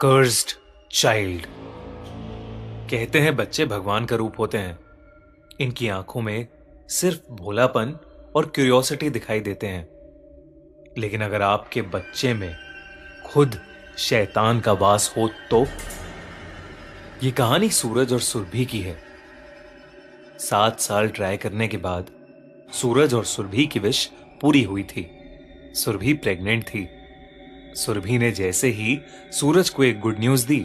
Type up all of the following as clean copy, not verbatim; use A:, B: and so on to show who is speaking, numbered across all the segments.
A: Cursed child. कहते हैं बच्चे भगवान का रूप होते हैं। इनकी आंखों में सिर्फ भोलापन और क्यूरियोसिटी दिखाई देते हैं। लेकिन अगर आपके बच्चे में खुद शैतान का वास हो तो? ये कहानी सूरज और सुरभि की है। 7 साल ट्राई करने के बाद सूरज और सुरभि की विश पूरी हुई थी। सुरभि प्रेग्नेंट थी। सुरभि ने जैसे ही सूरज को एक गुड न्यूज दी,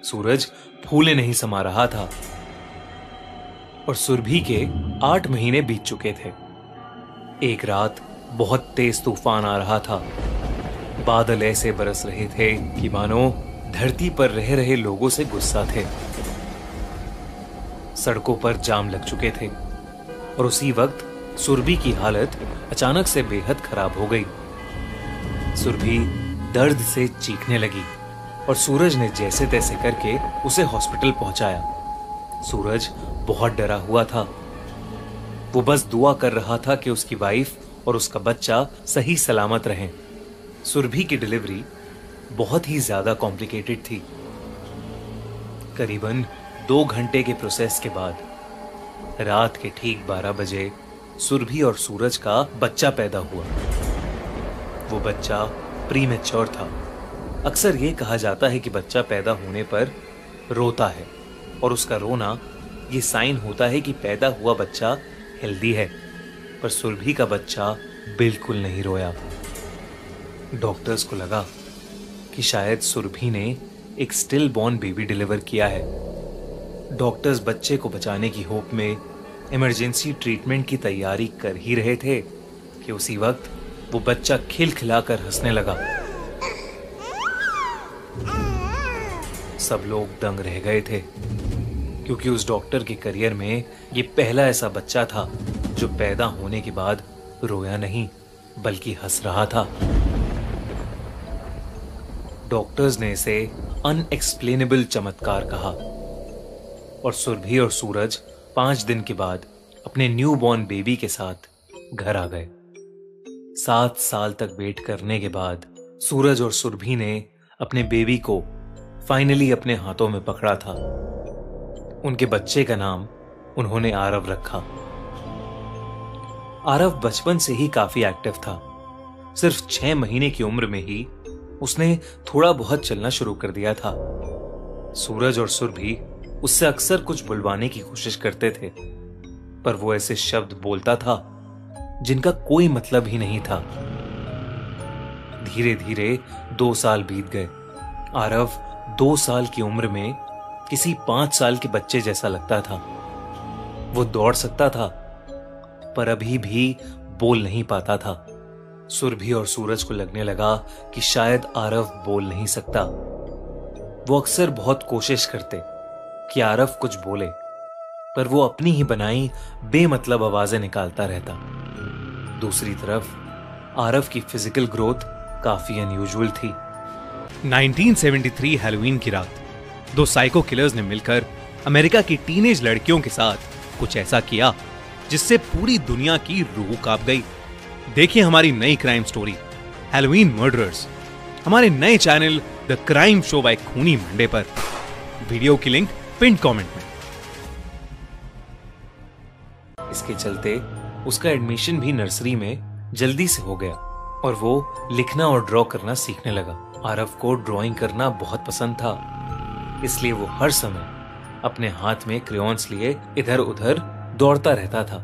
A: सूरज फूले नहीं समा रहा था और सुरभि के 8 महीने बीत चुके थे। एक रात बहुत तेज तूफान आ रहा था। बादल ऐसे बरस रहे थे कि मानो धरती पर रह रहे लोगों से गुस्सा थे। सड़कों पर जाम लग चुके थे और उसी वक्त सुरभि की हालत अचानक से बेहद खराब हो गई। सुरभि दर्द से चीखने लगी और सूरज ने जैसे तैसे करके उसे हॉस्पिटल पहुंचाया। सूरज बहुत डरा हुआ था। वो बस दुआ कर रहा था कि उसकी वाइफ और उसका बच्चा सही सलामत रहें। सुरभि की डिलीवरी बहुत ही ज्यादा कॉम्प्लिकेटेड थी। करीबन 2 घंटे के प्रोसेस के बाद रात के ठीक 12 बजे सुरभि और सूरज का बच्चा पैदा हुआ। वो बच्चा प्रीमेच्योर था। अक्सर ये कहा जाता है कि बच्चा पैदा होने पर रोता है और उसका रोना ये साइन होता है कि पैदा हुआ बच्चा हेल्दी है। पर सुरभि का बच्चा बिल्कुल नहीं रोया। डॉक्टर्स को लगा कि शायद सुरभि ने एक स्टिल बॉर्न बेबी डिलीवर किया है। डॉक्टर्स बच्चे को बचाने की होप में इमरजेंसी ट्रीटमेंट की तैयारी कर ही रहे थे कि उसी वक्त वो बच्चा खिलखिलाकर हंसने लगा। सब लोग दंग रह गए थे क्योंकि उस डॉक्टर के करियर में ये पहला ऐसा बच्चा था जो पैदा होने के बाद रोया नहीं बल्कि हंस रहा था। डॉक्टर्स ने इसे अनएक्सप्लेनेबल चमत्कार कहा और सुरभि और सूरज 5 दिन के बाद अपने न्यू बॉर्न बेबी के साथ घर आ गए। 7 साल तक वेट करने के बाद सूरज और सुरभि ने अपने बेबी को फाइनली अपने हाथों में पकड़ा था। उनके बच्चे का नाम उन्होंने आरव रखा। आरव बचपन से ही काफी एक्टिव था। सिर्फ 6 महीने की उम्र में ही उसने थोड़ा बहुत चलना शुरू कर दिया था। सूरज और सुरभि उससे अक्सर कुछ बुलवाने की कोशिश करते थे, पर वो ऐसे शब्द बोलता था जिनका कोई मतलब ही नहीं था। धीरे धीरे 2 साल बीत गए। आरव 2 साल की उम्र में किसी 5 साल के बच्चे जैसा लगता था। वो दौड़ सकता था पर अभी भी बोल नहीं पाता था। सुरभि और सूरज को लगने लगा कि शायद आरव बोल नहीं सकता। वो अक्सर बहुत कोशिश करते कि आरव कुछ बोले, पर वो अपनी ही बनाई बेमतलब आवाजें निकालता रहता। दूसरी तरफ आरव की फिजिकल ग्रोथ काफी अनयूजुअल थी।
B: 1973 हैलोवीन की रात 2 साइको किलर्स ने मिलकर अमेरिका की टीनेज लड़कियों के साथ कुछ ऐसा किया जिससे पूरी दुनिया की रूह कांप गई। देखिए हमारी नई क्राइम स्टोरी हैलोवीन मर्डरर्स हमारे नए channel the crime show by Khooni Monday पर। वीडियो की लिंक पिन कमेंट में।
A: इसके चलते उसका एडमिशन भी नर्सरी में जल्दी से हो गया और वो लिखना और ड्रॉ करना सीखने लगा। आरव को ड्राइंग करना बहुत पसंद था, इसलिए वो हर समय अपने हाथ में क्रेयॉन्स लिए इधर उधर दौड़ता रहता था।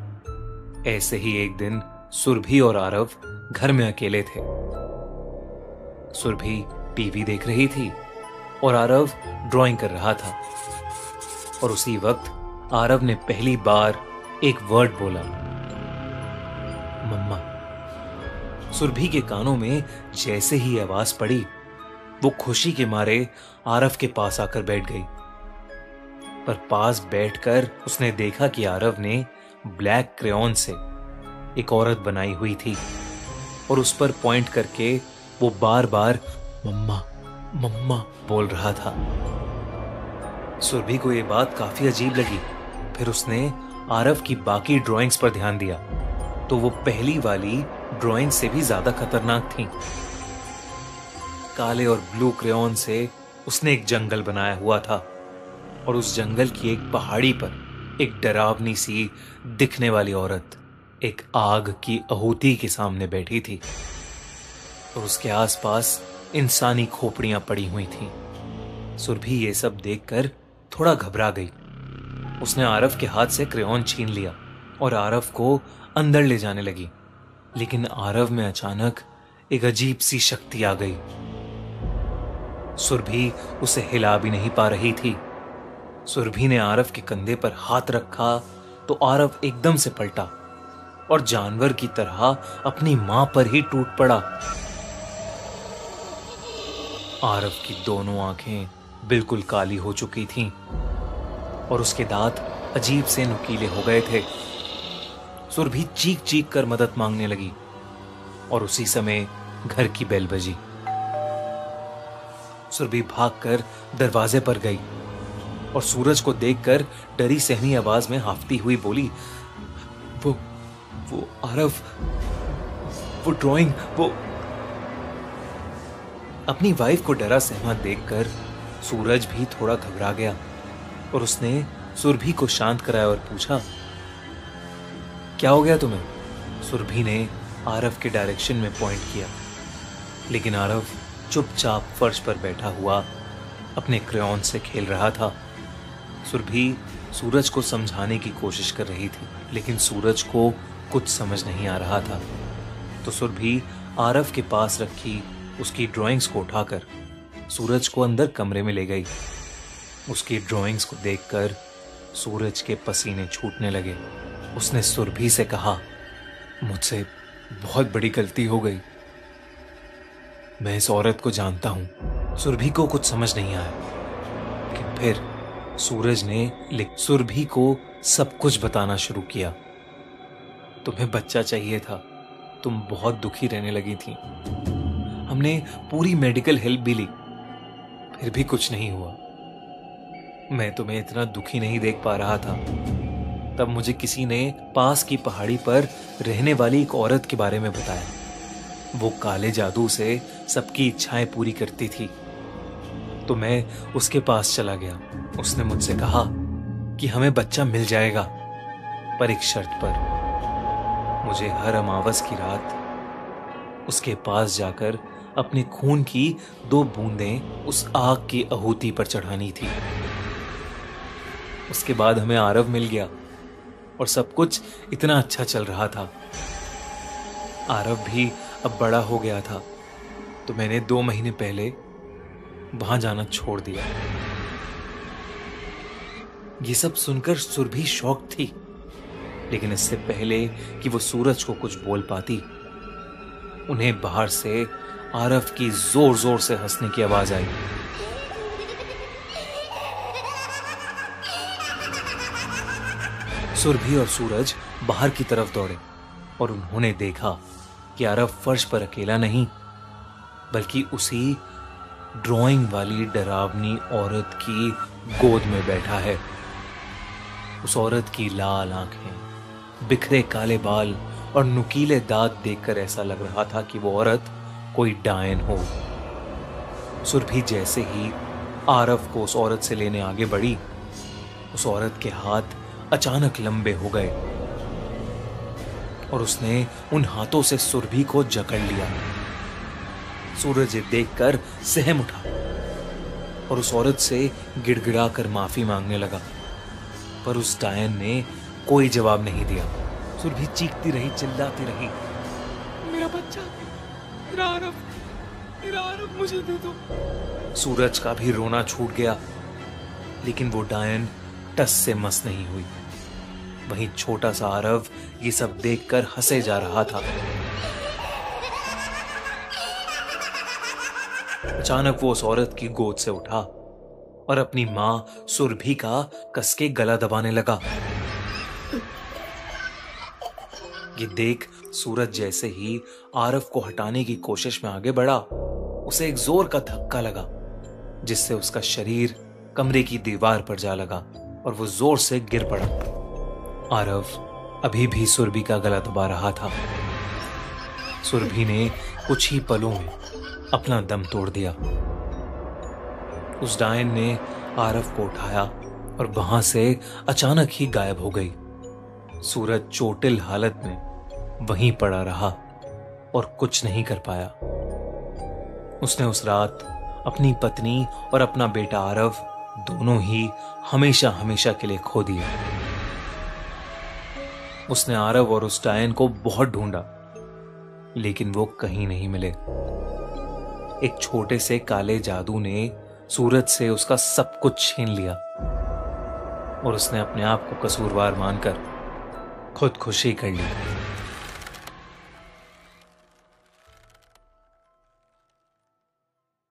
A: ऐसे ही एक दिन सुरभि और आरव घर में अकेले थे। सुरभि टीवी देख रही थी और आरव ड्राइंग कर रहा था और उसी वक्त आरव ने पहली बार एक वर्ड बोला, मम्मा। सुरभि के कानों में जैसे ही आवाज पड़ी वो खुशी के मारे आरव के पास आकर बैठ गई। पर पास बैठकर उसने देखा कि आरव ने ब्लैक क्रेयॉन से एक औरत बनाई हुई थी और उस पर पॉइंट करके वो बार बार मम्मा मम्मा बोल रहा था। सुरभि को यह बात काफी अजीब लगी। फिर उसने आरव की बाकी ड्राइंग्स पर ध्यान दिया तो वो पहली वाली ड्राइंग से भी ज्यादा खतरनाक थी। काले और ब्लू क्रेयॉन से उसने एक जंगल बनाया हुआ था और उस जंगल की एक पहाड़ी पर एक डरावनी सी दिखने वाली औरत एक आग की आहुति के सामने बैठी थी और उसके आसपास इंसानी खोपड़ियां पड़ी हुई थीं। सुरभि ये सब देखकर थोड़ा घबरा गई। उसने आरव के हाथ से क्रेयॉन छीन लिया और आरव को अंदर ले जाने लगी, लेकिन आरव में अचानक एक अजीब सी शक्ति आ गई। सुरभि उसे हिला भी नहीं पा रही थी। सुरभि ने आरव के कंधे पर हाथ रखा तो आरव एकदम से पलटा और जानवर की तरह अपनी मां पर ही टूट पड़ा। आरव की दोनों आंखें बिल्कुल काली हो चुकी थीं और उसके दांत अजीब से नुकीले हो गए थे। सुरभि चीख चीख कर मदद मांगने लगी और उसी समय घर की बेल बजी। सुरभि भागकर दरवाजे पर गई और सूरज को देखकर डरी सहमी आवाज में हाफती हुई बोली, वो आरव, वो ड्राइंग, वो। अपनी वाइफ को डरा सहमा देखकर सूरज भी थोड़ा घबरा गया और उसने सुरभि को शांत कराया और पूछा, क्या हो गया तुम्हें? सुरभि ने आरव के डायरेक्शन में पॉइंट किया, लेकिन आरव चुपचाप फर्श पर बैठा हुआ अपने क्रेयॉन से खेल रहा था। सुरभि सूरज को समझाने की कोशिश कर रही थी, लेकिन सूरज को कुछ समझ नहीं आ रहा था। तो सुरभि आरव के पास रखी उसकी ड्राइंग्स को उठाकर सूरज को अंदर कमरे में ले गई। उसकी ड्राइंग्स को देखकर सूरज के पसीने छूटने लगे। उसने सुरभि से कहा, मुझसे बहुत बड़ी गलती हो गई। मैं इस औरत को जानता हूं। सुरभि को कुछ समझ नहीं आया, लेकिन फिर सूरज ने सुरभि को सब कुछ बताना शुरू किया। तुम्हें बच्चा चाहिए था, तुम बहुत दुखी रहने लगी थी। हमने पूरी मेडिकल हेल्प भी ली, फिर भी कुछ नहीं हुआ। मैं तुम्हें इतना दुखी नहीं देख पा रहा था। तब मुझे किसी ने पास की पहाड़ी पर रहने वाली एक औरत के बारे में बताया। वो काले जादू से सबकी इच्छाएं पूरी करती थी। तो मैं उसके पास चला गया। उसने मुझसे कहा कि हमें बच्चा मिल जाएगा, पर एक शर्त पर। मुझे हर अमावस की रात उसके पास जाकर अपने खून की 2 बूंदें उस आग की आहुति पर चढ़ानी थी। उसके बाद हमें आरव मिल गया और सब कुछ इतना अच्छा चल रहा था। आरव भी अब बड़ा हो गया था, तो मैंने 2 महीने पहले वहां जाना छोड़ दिया। ये सब सुनकर सुरभि शॉक थी, लेकिन इससे पहले कि वो सूरज को कुछ बोल पाती, उन्हें बाहर से आरव की जोर जोर से हंसने की आवाज आई। सुरभि और सूरज बाहर की तरफ दौड़े और उन्होंने देखा कि आरव फर्श पर अकेला नहीं, बल्कि उसी ड्राइंग वाली डरावनी औरत की गोद में बैठा है। उस औरत की लाल आंखें, बिखरे काले बाल और नुकीले दांत देखकर ऐसा लग रहा था कि वो औरत कोई डायन हो। सुरभि जैसे ही आरव को उस औरत से लेने आगे बढ़ी, उस औरत के हाथ अचानक लंबे हो गए और उसने उन हाथों से सुरभि को जकड़ लिया। सूरज देखकर सहम उठा और उस औरत से गिड़गिड़ाकर माफी मांगने लगा, पर उस डायन ने कोई जवाब नहीं दिया। सुरभि चीखती रही, चिल्लाती रही, मेरा बच्चा, मेरा आरव मुझे दे दो। सूरज का भी रोना छूट गया, लेकिन वो डायन टस से मस नहीं हुई। वहीं छोटा सा आरव ये सब देखकर हंसे जा रहा था। अचानक वो उस औरत की गोद से उठा और अपनी मां सुरभि का कसके गला दबाने लगा। ये देख सूरज जैसे ही आरव को हटाने की कोशिश में आगे बढ़ा, उसे एक जोर का धक्का लगा, जिससे उसका शरीर कमरे की दीवार पर जा लगा और वो जोर से गिर पड़ा। आरव अभी भी सुरभि का गला दबा रहा था। सुरभि ने कुछ ही पलों में अपना दम तोड़ दिया। उस डायन ने आरव को उठाया और वहां से अचानक ही गायब हो गई। सूरज चोटिल हालत में वहीं पड़ा रहा और कुछ नहीं कर पाया। उसने उस रात अपनी पत्नी और अपना बेटा आरव दोनों ही हमेशा हमेशा के लिए खो दिए। उसने आरव और उस डायन को बहुत ढूंढा, लेकिन वो कहीं नहीं मिले। एक छोटे से काले जादू ने सूरज से उसका सब कुछ छीन लिया और उसने अपने आप को कसूरवार मानकर खुदकुशी कर ली।